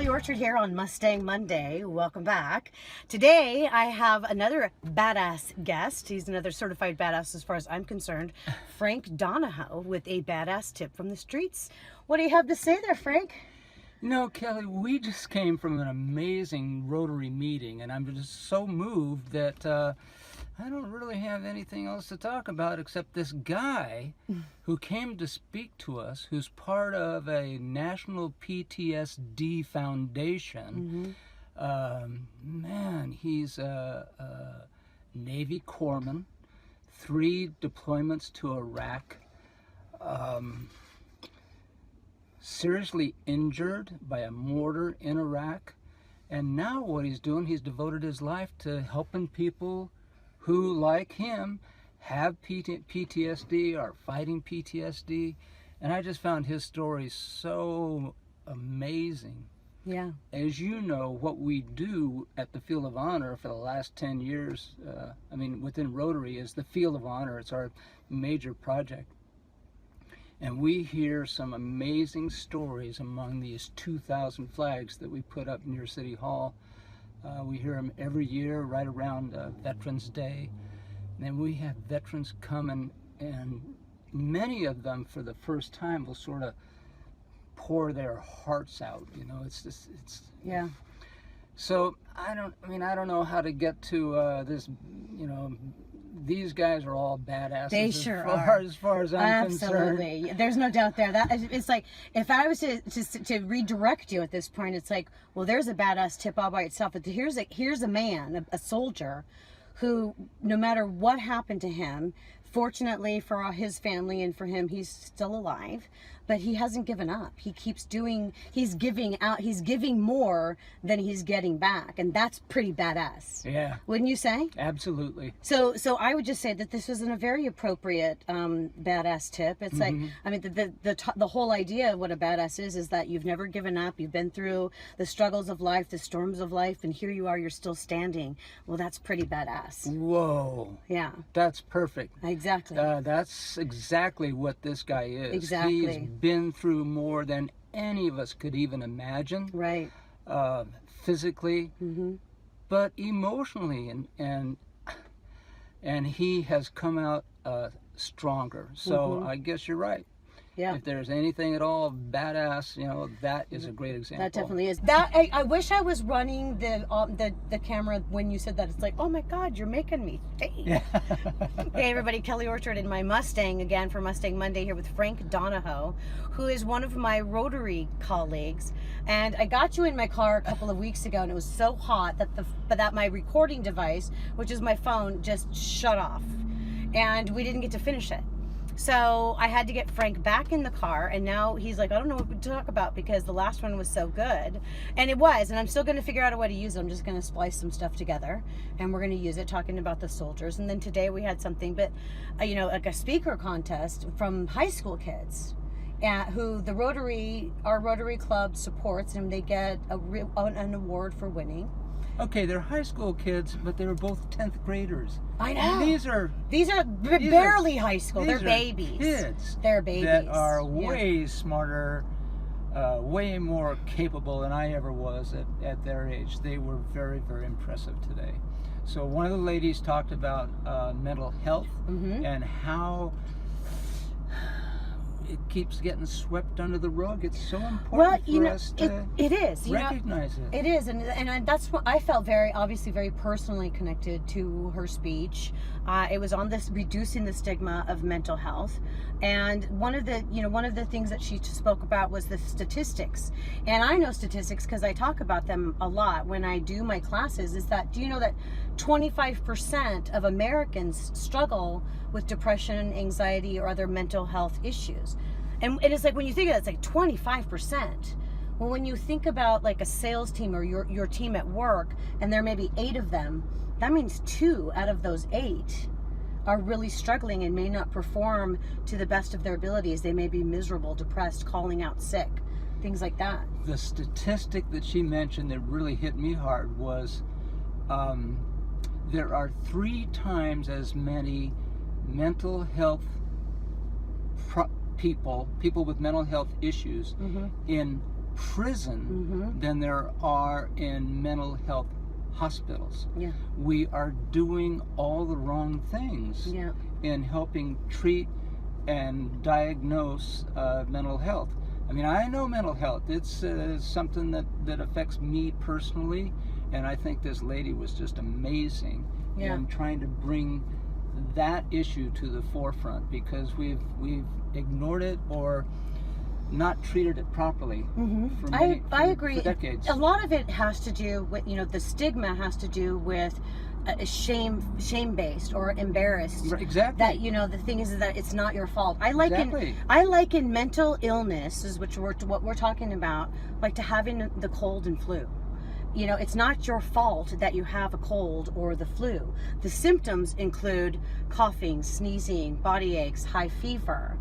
Kelly Orchard here on Mustang Monday. Welcome back. Today I have another badass guest. He's another certified badass as far as I'm concerned. Frank Donahoe with a badass tip from the streets. What do you have to say there, Frank? You know, Kelly, we just came from an amazing Rotary meeting, and I'm just so moved that I don't really have anything else to talk about except this guy who came to speak to us, who's part of a national PTSD foundation. Man, he's a Navy corpsman, 3 deployments to Iraq, seriously injured by a mortar in Iraq, and now what he's doing, he's devoted his life to helping people who, like him, have PTSD, are fighting PTSD, and I just found his story so amazing. Yeah. As you know, what we do at the Field of Honor for the last 10 years, within Rotary, is the Field of Honor. It's our major project. And we hear some amazing stories among these 2,000 flags that we put up near City Hall. We hear them every year right around Veterans Day. And then we have veterans come and many of them for the first time will sort of pour their hearts out. You know, it's Yeah. So I don't know how to get to this, you know. These guys are all badasses. They sure are. As far as I'm concerned. Absolutely. There's no doubt there. That it's like, if I was to redirect you at this point, it's like, well, there's a badass tip all by itself. But here's a man, a soldier, who, no matter what happened to him, fortunately for his family and for him, he's still alive. But he hasn't given up. He keeps doing, he's giving more than he's getting back. And that's pretty badass. Yeah. Wouldn't you say? Absolutely. So I would just say that this was a very appropriate badass tip. It's like, I mean, the whole idea of what a badass is that you've never given up. You've been through the struggles of life, the storms of life, and here you are, you're still standing. Well, that's pretty badass. Whoa. Yeah. That's perfect. Exactly. That's exactly what this guy is. Exactly. He's been through more than any of us could even imagine. Right. Physically, but emotionally, and he has come out stronger. So I guess you're right. Yeah. If there's anything at all badass, you know, that is a great example. That definitely is. That I wish I was running the camera when you said that. It's like, oh my God, you're making me think. Yeah. Hey everybody, Kelly Orchard in my Mustang again for Mustang Monday here with Frank Donahoe, who is one of my Rotary colleagues. And I got you in my car a couple of weeks ago, and it was so hot that my recording device, which is my phone, just shut off, and we didn't get to finish it. So I had to get Frank back in the car, and now he's like, I don't know what to talk about because the last one was so good. And it was, and I'm still going to figure out a way to use it. I'm just going to splice some stuff together, and we're going to use it talking about the soldiers. And then today we had something, but like a speaker contest from high school kids, who our Rotary Club supports, and they get an award for winning. Okay, they're high school kids, but they were both 10th graders. I know. And these are barely high school. They're babies. Kids. They're babies. That are way smarter, way more capable than I ever was at their age. They were very, very impressive today. So one of the ladies talked about mental health and how it keeps getting swept under the rug. It's so important for us to it is recognize it. It is, and that's what I felt obviously very personally connected to her speech. It was on this reducing the stigma of mental health, and one of the things that she spoke about was the statistics. And I know statistics because I talk about them a lot when I do my classes. Is that, do you know that 25% of Americans struggle with depression, anxiety, or other mental health issues? And it's like, when you think of it, it's like 25%. Well, when you think about like a sales team or your team at work, and there may be 8 of them, that means 2 out of those 8 are really struggling and may not perform to the best of their abilities. They may be miserable, depressed, calling out sick, things like that. The statistic that she mentioned that really hit me hard was there are 3 times as many mental health people with mental health issues in prison than there are in mental health hospitals. Yeah. We are doing all the wrong things in helping treat and diagnose mental health. I mean, I know mental health. It's something that affects me personally, and I think this lady was just amazing in trying to bring that issue to the forefront, because we've ignored it or not treated it properly for I agree. For decades. A lot of it has to do with, the stigma has to do with shame based or embarrassed. Exactly. That the thing is that it's not your fault. I liken mental illness, is what we're talking about, like to having the cold and flu. It's not your fault that you have a cold or the flu. The symptoms include coughing, sneezing, body aches, high fever.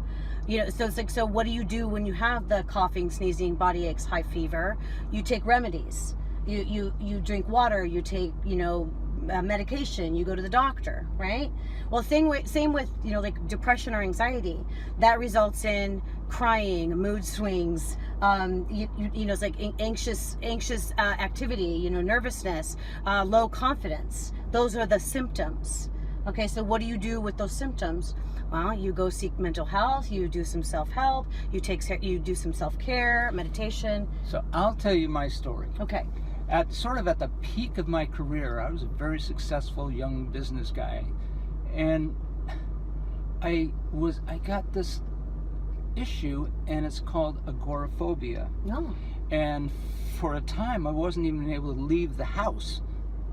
So it's like, so what do you do when you have the coughing, sneezing, body aches, high fever? You take remedies. You drink water. You take medication. You go to the doctor, right? Well, same with like depression or anxiety. That results in crying, mood swings. It's like anxious activity. Nervousness, low confidence. Those are the symptoms. Okay, so what do you do with those symptoms? Well, you go seek mental health. You do some self-help. You do some self-care, meditation. So I'll tell you my story. Okay. At the peak of my career, I was a very successful young business guy, and I got this issue, and it's called agoraphobia. No. And for a time, I wasn't even able to leave the house,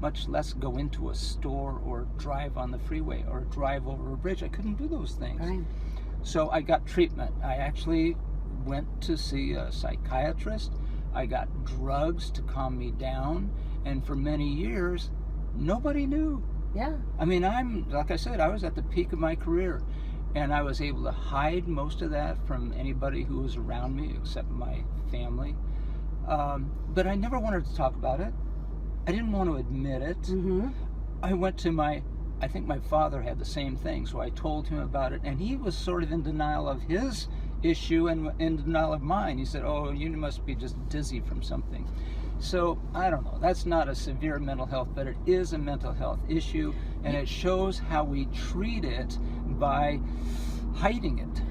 much less go into a store or drive on the freeway or drive over a bridge. I couldn't do those things. Right. So I got treatment. I actually went to see a psychiatrist. I got drugs to calm me down, and for many years, nobody knew. Yeah. I mean, like I said, I was at the peak of my career, and I was able to hide most of that from anybody who was around me, except my family. But I never wanted to talk about it. I didn't want to admit it. I went to I think my father had the same thing, so I told him about it, and he was sort of in denial of his issue and in denial of mine. He said, "Oh, you must be just dizzy from something." So I don't know. That's not a severe mental health, but it is a mental health issue, and it shows how we treat it by hiding it.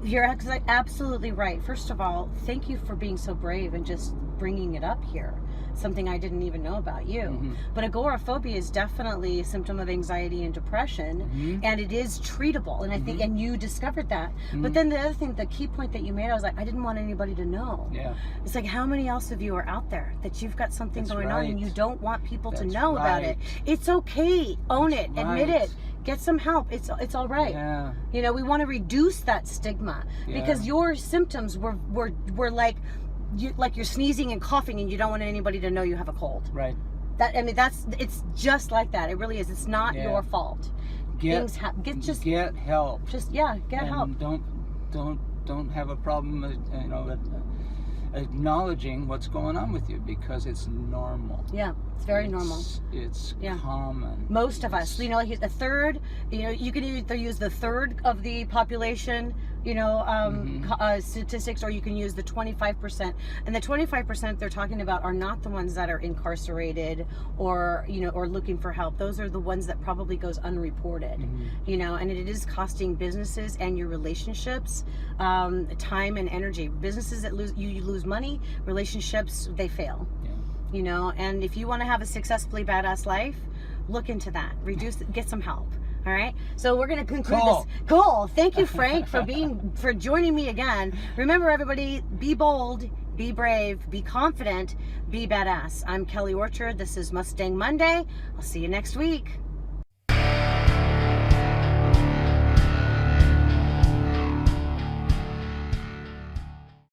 You're absolutely right. First of all, thank you for being so brave and just bringing it up here. Something I didn't even know about you. But agoraphobia is definitely a symptom of anxiety and depression, and it is treatable. And I think, and you discovered that. But then the other thing, the key point that you made, I was like, I didn't want anybody to know. Yeah. It's like, how many else of you are out there that you've got something going on and you don't want people to know about it? It's okay. Own it. Admit it. Get some help. It's all right. Yeah. We want to reduce that stigma because your symptoms were like, you're sneezing and coughing and you don't want anybody to know you have a cold. Right. It's just like that. It really is. It's not your fault. Get help. Just get help. Don't have a problem, acknowledging what's going on with you, because it's normal. Yeah, it's very normal. It's common. Most of us, like a third, you can either use the third of the population, statistics, or you can use the 25%. And the 25% they're talking about are not the ones that are incarcerated or, or looking for help. Those are the ones that probably goes unreported, and it is costing businesses and your relationships time and energy. Businesses that you lose money, relationships, they fail. And if you want to have a successfully badass life, look into that. Get some help. All right. So we're going to conclude this. Cool. Thank you, Frank, for joining me again. Remember, everybody, be bold, be brave, be confident, be badass. I'm Kelly Orchard. This is Mustang Monday. I'll see you next week.